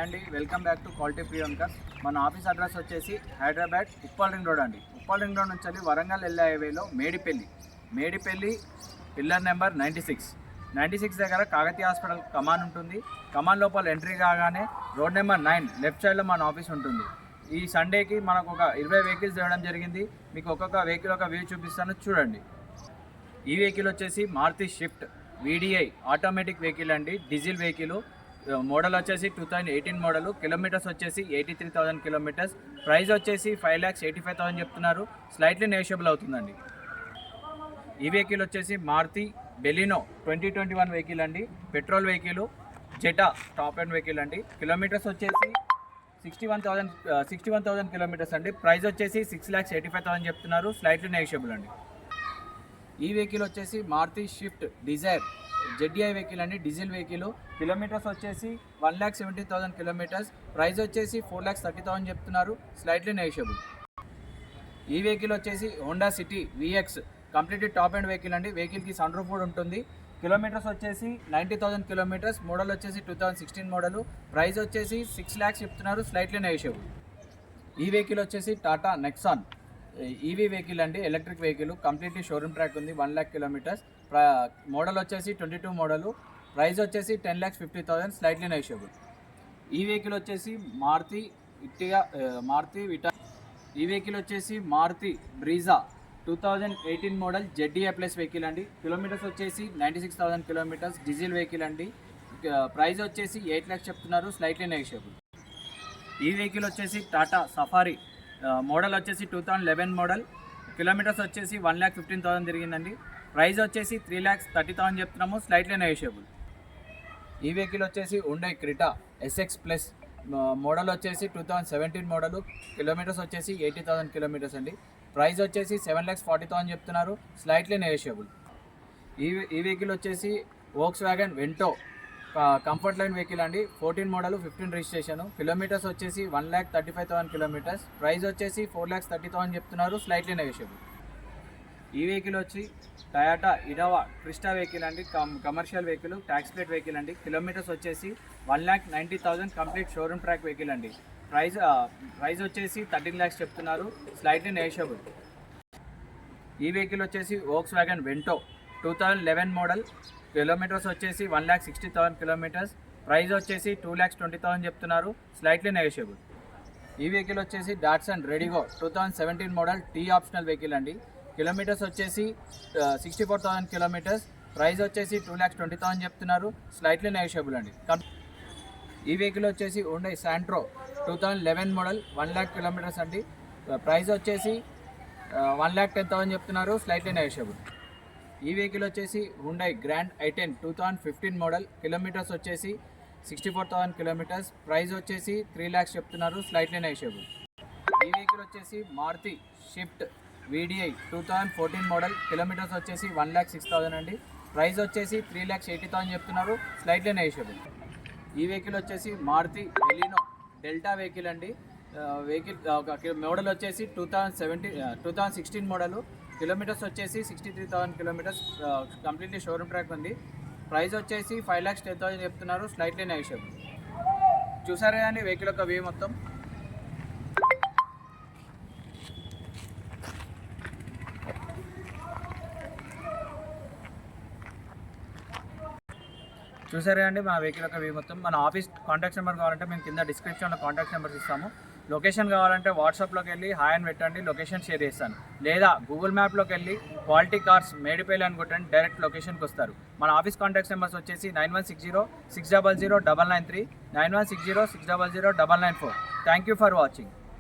అండి welcome back to quality ప్రియాంకర్. మన office address వచ్చేసి హైదరాబాద్ ఉప్పల్ రింగ్ రోడ్ అండి. ఉప్పల్ రింగ్ రోడ్ నుంచి వరంగల్ వెళ్ళే హైవేలో మేడిపల్లి పిల్లర్ నెంబర్ 96 దగ్గర కాకతీయ హాస్పిటల్ కమాన్ ఉంటుంది. కమాన్ లోపల ఎంట్రీ కాగానే రోడ్ నెంబర్ 9 లెఫ్ట్ సైడ్లో మన ఆఫీస్ ఉంటుంది. ఈ సండేకి మనకు ఒక 20 వెహికల్స్ ఇవ్వడం జరిగింది. మీకు ఒక్కొక్క వెహికల్ ఒక వ్యూ చూపిస్తాను, చూడండి. ఈ వెహికల్ వచ్చేసి Maruti Swift VDI automatic vehicle అండి, డీజిల్ వెహికల్. మోడల్ వచ్చేసి 2018 మోడల్. కిలోమీటర్స్ వచ్చేసి 83,000 కిలోమీటర్స్. ప్రైస్ వచ్చేసి 5,85,000 చెప్తున్నారు. స్లైట్లీ నెగోషియబుల్ అవుతుందండి. ఈ వెహికల్ వచ్చేసి మారుతి బెలినో 2021 వెహికల్ అండి, petrol vehicle, Zeta top end vehicle అండి. కిలోమీటర్స్ వచ్చేసి 61,000 కిలోమీటర్స్ అండి. ప్రైస్ వచ్చేసి 6,85,000 చెప్తున్నారు. స్లైట్లీ నెగోషియబుల్ అండి. ఈ వెహికల్ వచ్చేసి Maruti Swift Dzire ZDI vehicle అండి, డీజిల్ వెహికల్. కిలోమీటర్స్ వచ్చేసి 1,70,000 కిలోమీటర్స్. ప్రైస్ వచ్చేసి 4,30,000 చెప్తున్నారు. Slightly negotiable. ఈ వెహికల్ వచ్చేసి Honda City VX completely top end vehicle అండి. వెహికల్కి సన్ రూఫ్ కూడా ఉంటుంది. కిలోమీటర్స్ వచ్చేసి 90,000 కిలోమీటర్స్. మోడల్ వచ్చేసి 2016 మోడల్. ప్రైస్ వచ్చేసి 6 lakhs చెప్తున్నారు. Slightly negotiable. ఈ వెహికల్ వచ్చేసి టాటా నెక్సాన్ EV వెహికల్ అండి, electric vehicle. Completely showroom track ఉంది, 1 lakh కిలోమీటర్స్. మోడల్ వచ్చేసి 22 మోడల్. ప్రైస్ వచ్చేసి 10,50,000. Slightly negotiable. ఈ వెహికల్ వచ్చేసి మారుతి విటా. ఈ వెహికల్ వచ్చేసి Maruti Brezza 2018 model ZDI plus vehicle అండి. కిలోమీటర్స్ వచ్చేసి 96,000 కిలోమీటర్స్. డీజిల్ వెహికల్ అండి. ప్రైస్ వచ్చేసి 8 lakhs చెప్తున్నారు. Slightly negotiable. ఈ వెహికల్ వచ్చేసి టాటా సఫారీ. మోడల్ వచ్చేసి 2011 మోడల్. కిలోమీటర్స్ వచ్చేసి 1,15,000 తిరిగిందండి. ప్రైస్ వచ్చేసి 3,30,000 చెప్తున్నాము. Slightly negotiable. ఈ వెహికల్ వచ్చేసి Hyundai Creta SX plus. Model వచ్చేసి 2017 మోడల్. కిలోమీటర్స్ వచ్చేసి 80,000 కిలోమీటర్స్ అండి. ప్రైస్ వచ్చేసి 7,40,000 చెప్తున్నారు. Slightly negotiable. ఈ వెహికల్ వచ్చేసి Volkswagen Vento comfort line vehicle అండి, 14 మోడల్, 15 రిజిస్ట్రేషన్. కిలోమీటర్స్ వచ్చేసి 1,35,000 కిలోమీటర్స్. ప్రైస్ వచ్చేసి 4,30,000 చెప్తున్నారు. Slightly negotiable. ఈ వెహికల్ వచ్చి టయోటా ఇన్నోవా క్రిస్టా వెహికల్ అండి, commercial vehicle, tax plate vehicle అండి. కిలోమీటర్స్ వచ్చేసి 1,90,000 కంప్లీట్ షోరూమ్ ట్రాక్ వెహికల్ అండి. ప్రైస్ వచ్చేసి 13 lakhs చెప్తున్నారు. Slightly negotiable. ఈ వెహికల్ వచ్చేసి Volkswagen Vento 2011 model. Kilometres వచ్చేసి 1,60,000 కిలోమీటర్స్. ప్రైస్ వచ్చేసి 2,20,000 చెప్తున్నారు. Slightly negotiable. ఈ వెహికల్ వచ్చేసి Datsun Redigo 2017 model T optional vehicle అండి. కిలోమీటర్స్ వచ్చేసి 64,000 కిలోమీటర్స్. ప్రైస్ వచ్చేసి 2,20,000 చెప్తున్నారు. స్లైట్లీ నెగోషియబుల్ అండి. ఈ వెహికల్ వచ్చేసి Hyundai Santro 2011 model, 1 lakh kilometres అండి. ప్రైస్ వచ్చేసి 1,10,000 చెప్తున్నారు. Slightly negotiable. ఈ వెహికల్ వచ్చేసి Hyundai grand i10 2015 model. Kilometres వచ్చేసి 64,000 కిలోమీటర్స్. ప్రైస్ వచ్చేసి 3 lakhs చెప్తున్నారు. Slightly negotiable. ఈ వెహికల్ వచ్చేసి Maruti Swift VDI 2014 model. Kilometres వచ్చేసి 1,06,000 అండి. ప్రైస్ వచ్చేసి 3,80,000 చెప్తున్నారు. Slightly negotiable. ఈ వెహికల్ వచ్చేసి మారుతి బెలినో డెల్టా వెహికల్ అండి. మోడల్ వచ్చేసి 2016 మోడల్. కిలోమీటర్స్ వచ్చేసి 63,000 కిలోమీటర్స్. కంప్లీట్లీ షోరూమ్ ట్రాక్ ఉంది. ప్రైస్ వచ్చేసి 5,10,000 చెప్తున్నారు. Slightly negotiable. చూసారా అండి వెహికల్ యొక్క వ్యూ మొత్తం. చూసారా అండి మా వెహికల్ యొక్క వ్యూ మొత్తం. మన ఆఫీస్ కాంటాక్ట్ నెంబర్ కావాలంటే మేము కింద డిస్క్రిప్షన్లో కాంటాక్ట్ నెంబర్స్ ఇస్తాము. లొకేషన్ కావాలంటే వాట్సాప్లోకి వెళ్ళి హాయ్ అని పెట్టండి, లొకేషన్ షేర్ చేస్తాను. లేదా గూగుల్ మ్యాప్లోకి వెళ్ళి క్వాలిటీ కార్స్ మేడిపల్లి అని కొట్టండి, డైరెక్ట్ లొకేషన్కి వస్తారు. మన ఆఫీస్ కాంటాక్ట్ నెంబర్స్ వచ్చేసి 9160 600 993, 9160 600 994. Thank you for watching.